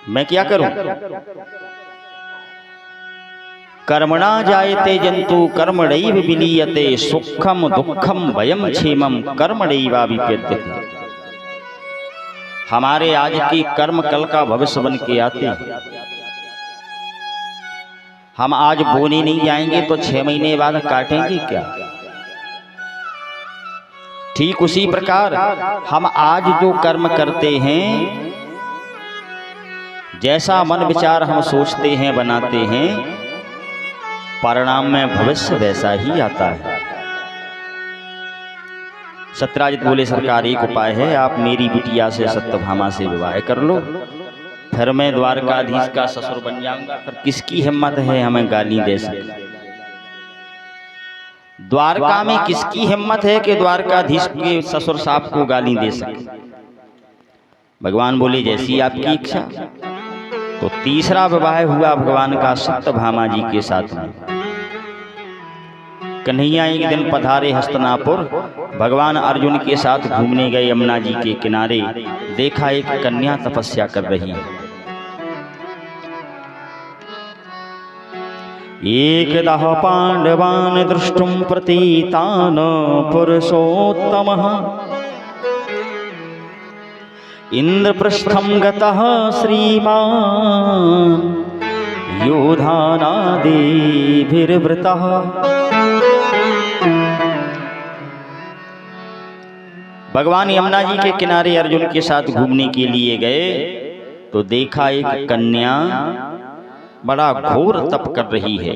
मैं क्या करूं? कर्मणा जायते जंतु कर्मणैव विलीयते सुखम दुखम भयम क्षेमम कर्मणैवाभिप्यते। हमारे आज की कर्म कल का भविष्य बन के आते हैं। हम आज बोने नहीं जाएंगे तो 6 महीने बाद काटेंगे क्या? ठीक उसी प्रकार हम आज जो कर्म करते हैं, जैसा मन विचार हम सोचते हैं बनाते हैं, परिणाम में भविष्य वैसा ही आता है। सत्यराजित बोले सरकार एक उपाय है, आप मेरी बिटिया से सत्यभामा से विवाह कर लो, फिर मैं द्वारकाधीश का ससुर बन जाऊंगा। फिर किसकी हिम्मत है हमें गाली दे सके? द्वारका में किसकी हिम्मत है कि द्वारकाधीश के ससुर साहब को गाली दे सके? भगवान बोले जैसी आपकी इच्छा। तो तीसरा विवाह हुआ भगवान का सत्यभामा जी के साथ में। कन्हैया एक दिन पधारे हस्तिनापुर, भगवान अर्जुन के साथ घूमने गए यमुना जी के किनारे, देखा एक कन्या तपस्या कर रही है। एकदः पांडवान् दृष्टुं प्रतीतान् पुरुषोत्तमः इंद्रपृष्ठं गतः श्रीमान् योधानादिभिर्वृतः। भगवान यमुना जी के किनारे अर्जुन के साथ घूमने के लिए गए तो देखा एक कन्या बड़ा घोर तप कर रही है।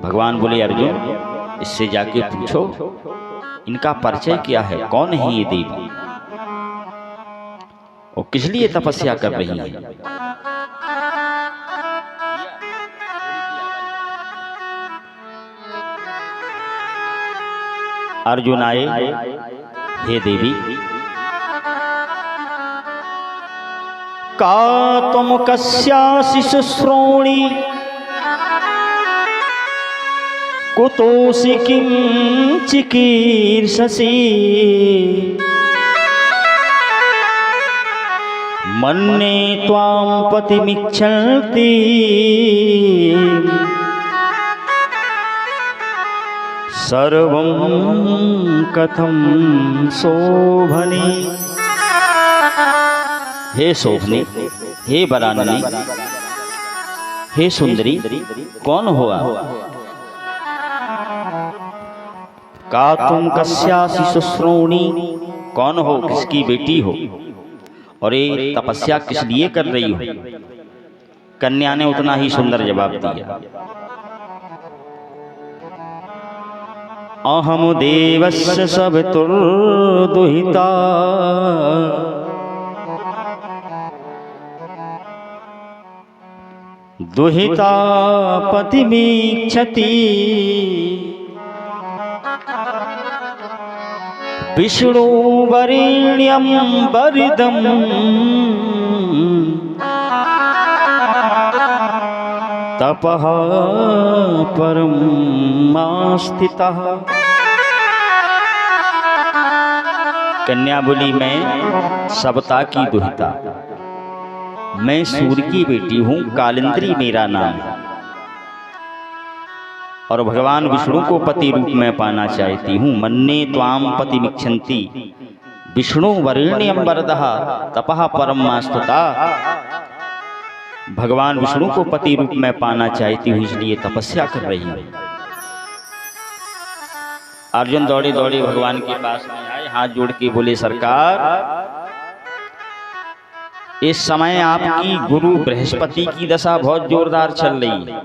भगवान बोले अर्जुन इससे जाके पूछो इनका परिचय क्या है, कौन है ये देवी और किस लिए तपस्या कर रही है? अर्जुन आए, हे देवी का तुम कस्यासि शुश्रोणि कुतोऽसि किं चिकीर्षसि मन्ये त्वां पतिमिच्छन्ति सर्वं कथं शोभने। हे शोभने, हे वरानने, हे सुंदरी, कौन हो आप? का तुम कस्यासि शुश्रोणि, कौन हो, किसकी बेटी हो और ये तपस्या किस लिए कर रही हो? कन्या ने उतना ही सुंदर जवाब दिया, अहम देवस्य सवितुर्दुहिता दुहिता पतिमीक्षति विष्णुवरेण्यं वरिदं तपः परमास्थितः। कन्या बोली मैं सविता की दुहिता, मैं सूर्य की बेटी हूं, कालिंद्री मेरा नाम है और भगवान विष्णु को पति रूप में पाना चाहती हूं। मन्ये त्वां पतिमिच्छन्ति विष्णु वरेण्यं वरदः तपः परमास्थिता। भगवान विष्णु को पति रूप में पाना चाहती हूं इसलिए तपस्या कर रही हूं। अर्जुन दौड़े दौड़े भगवान के पास में आए, हाथ जोड़ के बोले सरकार इस समय आपकी गुरु बृहस्पति की दशा बहुत जोरदार चल रही है।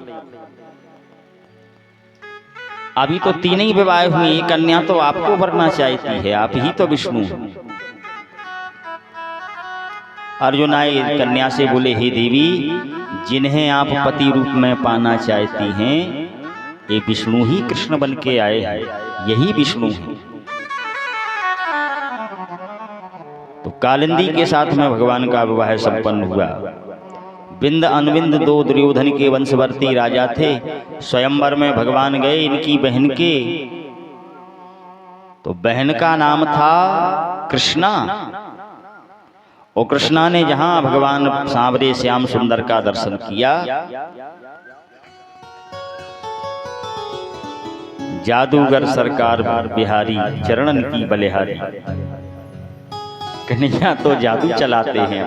अभी तो 3 ही विवाह हुई, कन्या तो आपको वरना चाहती है, आप ही तो विष्णु हैं। अर्जुन आए कन्या से बोले हे देवी जिन्हें आप पति रूप में पाना चाहती हैं ये विष्णु ही कृष्ण बन के आए हैं, यही विष्णु हैं। तो कालिंदी के साथ में भगवान का विवाह संपन्न हुआ। बिंद अनविंद 2 दुर्योधन के वंशवर्ती राजा थे। स्वयंवर में भगवान गए इनकी बहन के, तो बहन का नाम था कृष्णा और कृष्णा ने जहां भगवान सांवरे श्याम सुंदर का दर्शन किया, जादूगर सरकार बिहारी चरणन की बलिहारी। कन्हैया तो जादू चलाते हैं।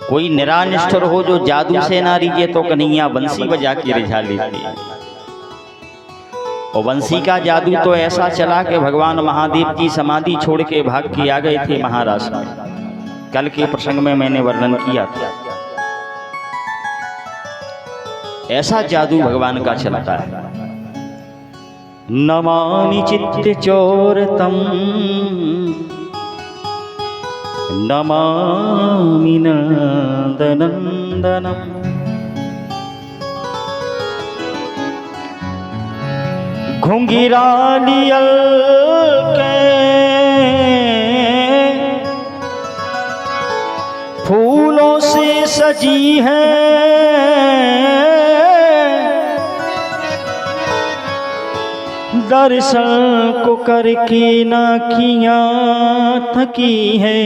कोई निरानिष्ठुर हो जो जादू से ना रिझे तो कन्हैया बंसी बजा के रिझा लेते हैं। और बंसी का जादू तो ऐसा चला कि भगवान महादेव की समाधि छोड़ के भाग के आ गए थे महाराष्ट्र में। कल के प्रसंग में मैंने वर्णन किया था। ऐसा जादू भगवान का चलता है। नमामि चित्त चोरतम नमामि नंदनंदनम। घुंघरालियल के फूलों से सजी है, दर्शन को करके नाखियां थकी है।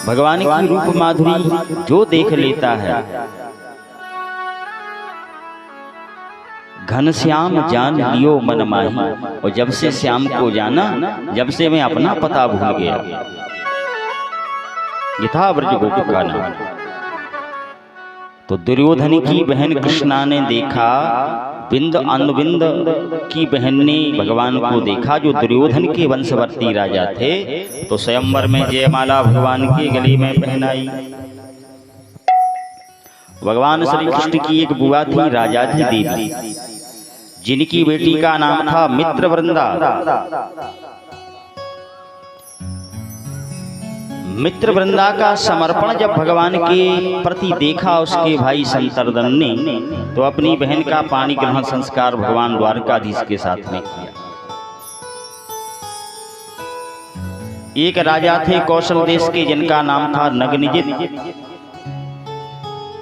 भगवान की रूप माधुरी जो देख लेता है, घनश्याम जान लियो मन माही। और जब से श्याम को जाना, जब से मैं अपना पता भूल गया। यथा ब्रज गोप का नाम। तो दुर्योधन की बहन कृष्णा ने देखा, बिंद अनुबिंद की बहन ने भगवान को देखा, जो दुर्योधन के वंशवर्ती राजा थे। तो स्वयंवर में जयमाला भगवान के गले में पहनाई। भगवान श्री कृष्ण की एक बुआ थी राजाधी देवी, जिनकी बेटी का नाम था मित्रवृंदा। मित्रवृंदा का समर्पण जब भगवान के प्रति देखा उसके भाई शंतरदन ने, तो अपनी बहन का पानी ग्रहण संस्कार भगवान द्वारकाधीश के साथ में किया। एक राजा थे कौशल देश के, जिनका नाम था नग्नजित।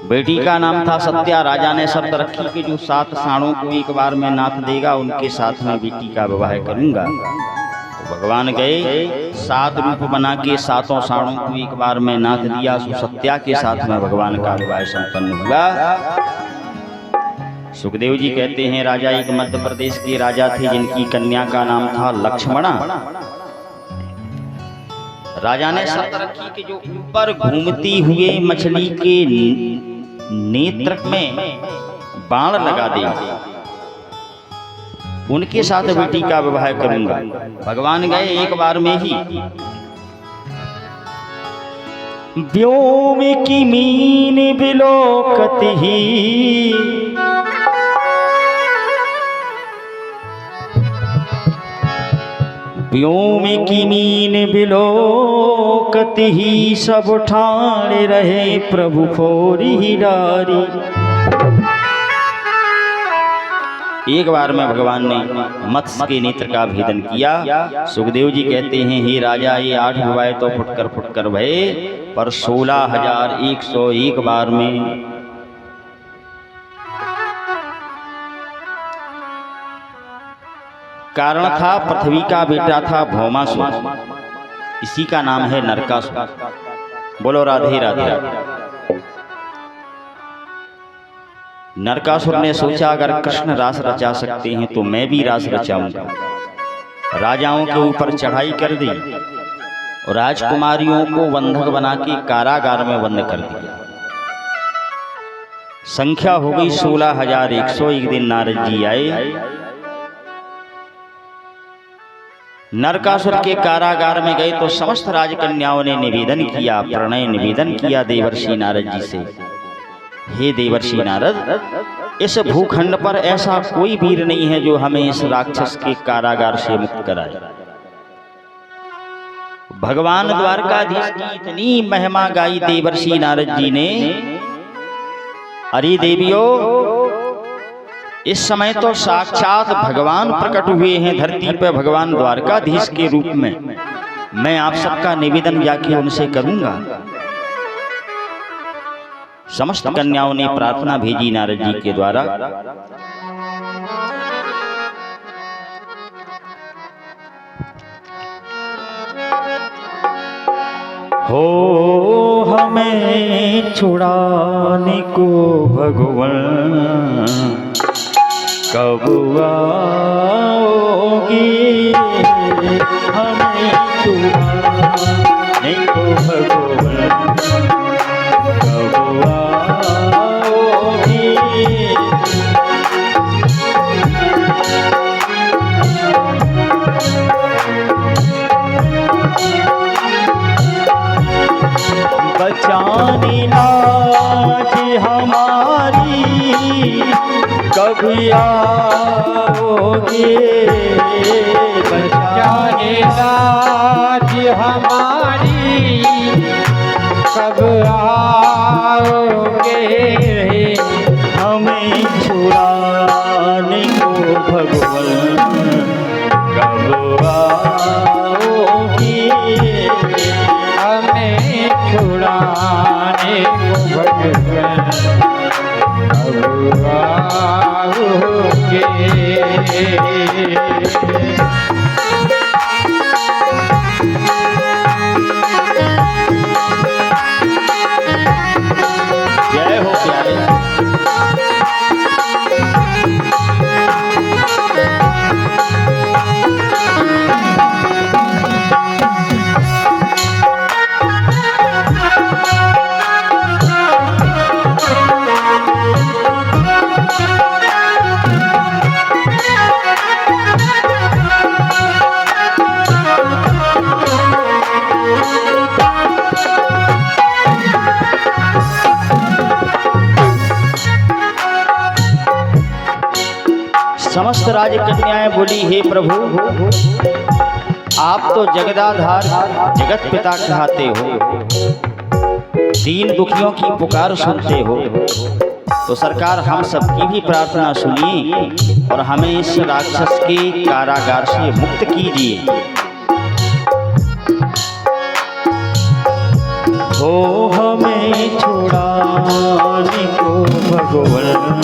बेटी का नाम था सत्या। राजा ने शर्त रखी कि जो 7 साणों को एक बार में नाथ देगा, उनके साथ में बेटी का विवाह करूंगा। तो भगवान गए, 7 रूप बना के 7 साणों को एक बार में नाथ दिया। सो सत्या के साथ में भगवान का विवाह संपन्न हुआ। सुखदेव जी कहते हैं, राजा एक मध्य प्रदेश के राजा थे, जिनकी कन्या का नाम था लक्ष्मणा। राजा ने शर्त रखी कि जो ऊपर घूमती हुए मछली के नेत्र में बाण लगा देगा, उनके साथ बेटी का विवाह करूंगा। भगवान गए एक बार में ही। व्योम की मीन बिलोकत ही, व्योम की मीन बिलोकत ही, सब ठाणे रहे प्रभु फोरी डारी। एक बार में भगवान ने मत्स्य के नेत्र का भेदन किया। सुखदेव जी कहते हैं, हे राजा, ये 8 विवाह तो फुटकर भये, पर 16,101 बार में कारण था। पृथ्वी का बेटा था भौमासुर, इसी का नाम है नरकासुर। बोलो राधे राधे राधे। नरकासुर ने सोचा, अगर कृष्ण रास रचा सकते हैं तो मैं भी रास रचाऊंगा। राजाओं के ऊपर चढ़ाई कर दी और राजकुमारियों को बंधक बना के कारागार में बंद कर दिया। संख्या हो गई 16,100। एक दिन नारद जी आए, नरकासुर के कारागार में गए तो समस्त राजकन्याओं ने निवेदन किया, प्रणय निवेदन किया देवर्षि नारद जी से, हे देवर्षि नारद, इस भूखंड पर ऐसा कोई वीर नहीं है जो हमें इस राक्षस के कारागार से मुक्त कराए। भगवान द्वारकाधीश की इतनी महिमा गाई देवर्षि नारद जी ने। अरे देवियों, इस समय तो साक्षात भगवान प्रकट हुए हैं धरती पर, भगवान द्वारकाधीश के रूप में। मैं आप सबका निवेदन जाके उनसे करूंगा। समस्त कन्याओं ने प्रार्थना भेजी नारद जी के द्वारा। हो हमें छुड़ाने को भगवान कब आओगी, हमें छुड़ाने को भगवान कब आओगी। बचाने लाज हमारी कभी आओगे, बचाने लाज हमारी कब आओगे, हमें छुड़ाने को भगवान कब आओगी, हमें छुड़ाने को भगवान कब आओगे। जय हो प्यारे। समस्त राज कन्याएं बोली, हे प्रभु आप तो जगदाधार जगत पिता कहते हो, दीन दुखियों की पुकार सुनते हो, तो सरकार हम सबकी भी प्रार्थना सुनिए और हमें इस राक्षस के कारागार से मुक्त कीजिए। हो हमें छुड़ाने को भगवान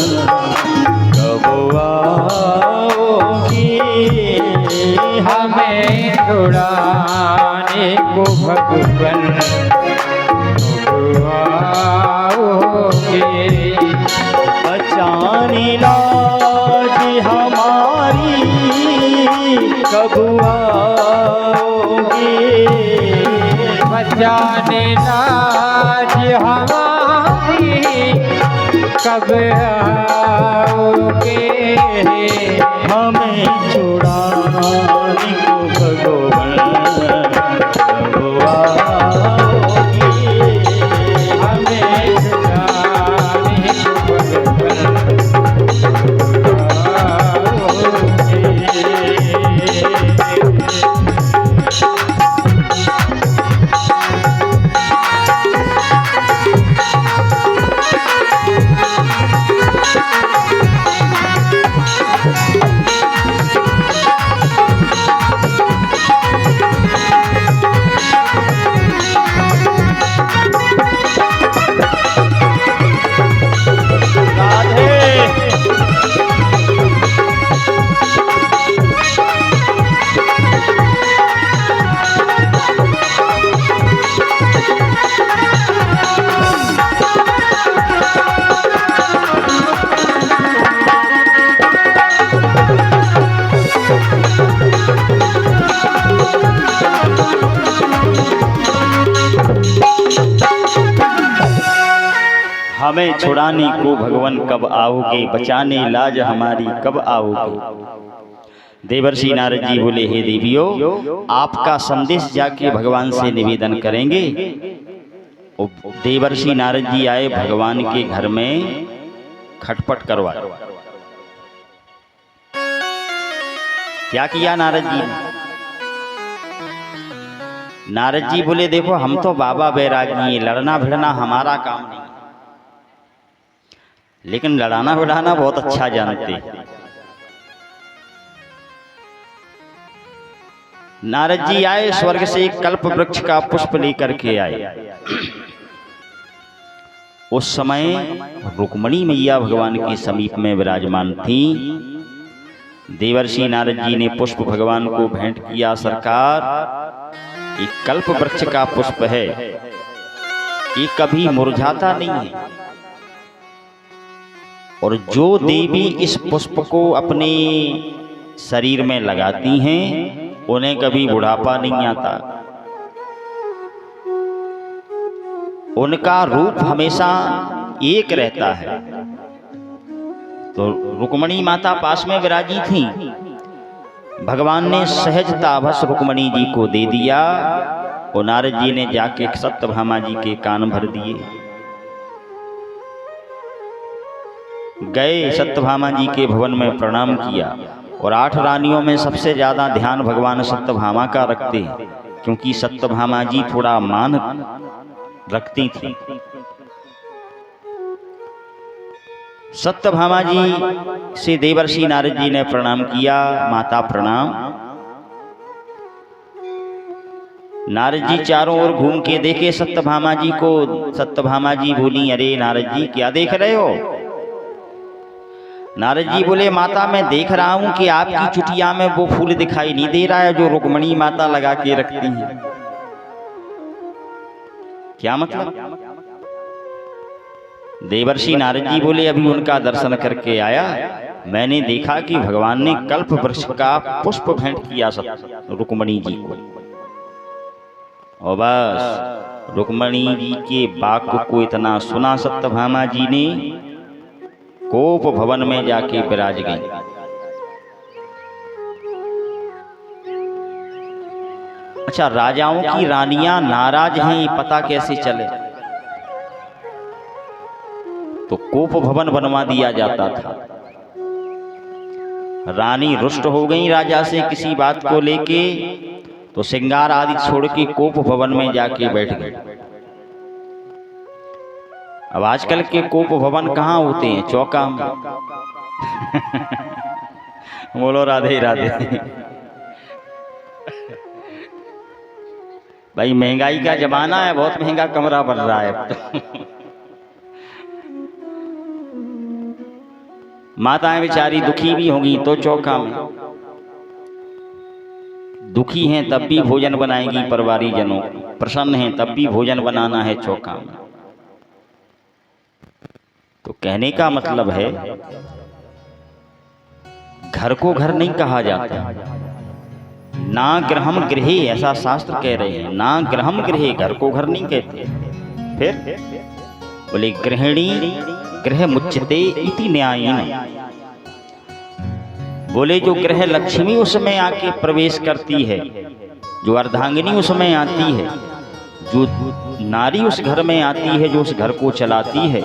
कब आओगी, हमें छुड़ाने को भगवान कब आओगे, बचाने लाज हमारी कब आओगी, बचाने लाज हमारी कब आओगे, हमें छुड़ाने को भगवान कब आओगी, हमें छुड़ाने को भगवान हमें छुड़ाने को भगवान कब आओगे, बचाने लाज हमारी कब आओगे। देवर्षि नारद जी बोले, हे देवियों आपका संदेश जाके भगवान से निवेदन करेंगे। देवर्षि नारद जी आए भगवान के घर में खटपट करवा। क्या किया नारद जी? नारद जी बोले, देखो हम तो बाबा बैरागी, लड़ना भिड़ना हमारा काम नहीं, लेकिन लड़ाना भिड़ाना बहुत अच्छा जानते। नारद जी आए, स्वर्ग से एक कल्प वृक्ष का पुष्प लेकर के आए। उस समय रुक्मणी मैया भगवान के समीप में विराजमान थी। देवर्षि नारद जी ने पुष्प भगवान को भेंट किया। सरकार ये कल्प वृक्ष का पुष्प है, ये कभी मुरझाता नहीं है। और जो देवी इस पुष्प को अपने शरीर में लगाती हैं उन्हें कभी बुढ़ापा नहीं आता। उनका रूप हमेशा एक रहता है। तो रुक्मणी माता पास में विराजी थी, भगवान ने सहजतावश रुक्मणी जी को दे दिया और नारद जी ने जाके सत्यभामा जी के कान भर दिए। गए सत्यभामा जी के भवन में प्रणाम किया और 8 रानियों में सबसे ज्यादा ध्यान भगवान सत्यभामा का रखते हैं, क्योंकि सत्यभामा जी थोड़ा मान रखती थी। सत्यभामा जी से देवर्षि नारद जी ने प्रणाम किया, माता प्रणाम। नारद जी चारों ओर घूम के देखे सत्यभामा जी को। सत्यभामा जी बोली, अरे नारद जी क्या देख रहे हो? नारद जी बोले, माता मैं देख रहा हूं कि आपकी चुटिया में वो फूल दिखाई नहीं दे रहा है जो रुक्मणी माता लगा के रखती है। क्या मतलब? देवर्षि नारद जी बोले, अभी उनका दर्शन करके आया, मैंने देखा कि भगवान ने कल्प वृक्ष का पुष्प भेंट किया रुक्मणी जी को। और बस रुक्मणी जी के वाक्य को इतना सुना सत्यभामा जी ने कोप भवन में जाके विराज गई। अच्छा, राजाओं की रानियां नाराज हैं, ये पता कैसे चले? तो कोप भवन बनवा दिया जाता था। रानी रुष्ट हो गई राजा से किसी बात को लेके, तो श्रृंगार आदि छोड़ के कोप भवन में जाके बैठ गए। अब आजकल के कोप भवन कहाँ होते हैं? चौका में। बोलो राधे राधे। भाई महंगाई का जमाना है, बहुत महंगा कमरा बन रहा है। माताएं बेचारी दुखी भी होंगी तो चौका में। दुखी हैं तब भी भोजन बनाएंगी परिवारी जनों, प्रसन्न हैं तब भी भोजन बनाना है चौका में। तो कहने का मतलब है, घर को घर नहीं कहा जाता। ना गृहम गृहे, ऐसा शास्त्र कह रहे हैं, ना गृहम गृहे, घर को घर नहीं कहते। फिर बोले गृहिणी गृह मुच्यते इति न्यायेन। बोले जो गृह लक्ष्मी उसमें आके प्रवेश करती है, जो अर्धांगिनी उसमें आती है, जो नारी उस घर में आती है, जो उस घर को चलाती है,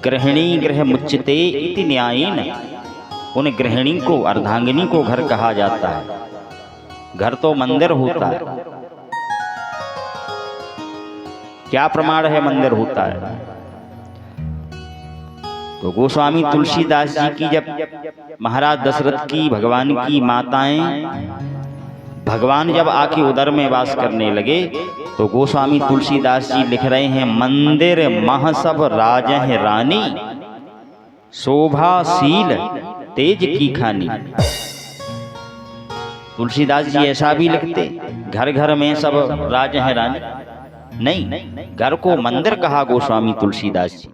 गृहिणी गृह मुच्यते इति न्यायेन, उन गृहिणी को, अर्धांगिनी को घर कहा जाता है। घर तो मंदिर होता है। क्या प्रमाण है मंदिर होता है? तो गोस्वामी तुलसीदास जी की जब महाराज दशरथ की, भगवान की माताएं, भगवान जब आके उदर में वास करने लगे, तो गोस्वामी तुलसीदास जी लिख रहे हैं, मंदिर मह सब राजह रानी, शोभाशील तेज की खानी। तुलसीदास जी ऐसा भी लिखते, घर घर में सब राज हैं रानी नहीं, घर को मंदिर कहा गोस्वामी तुलसीदास जी।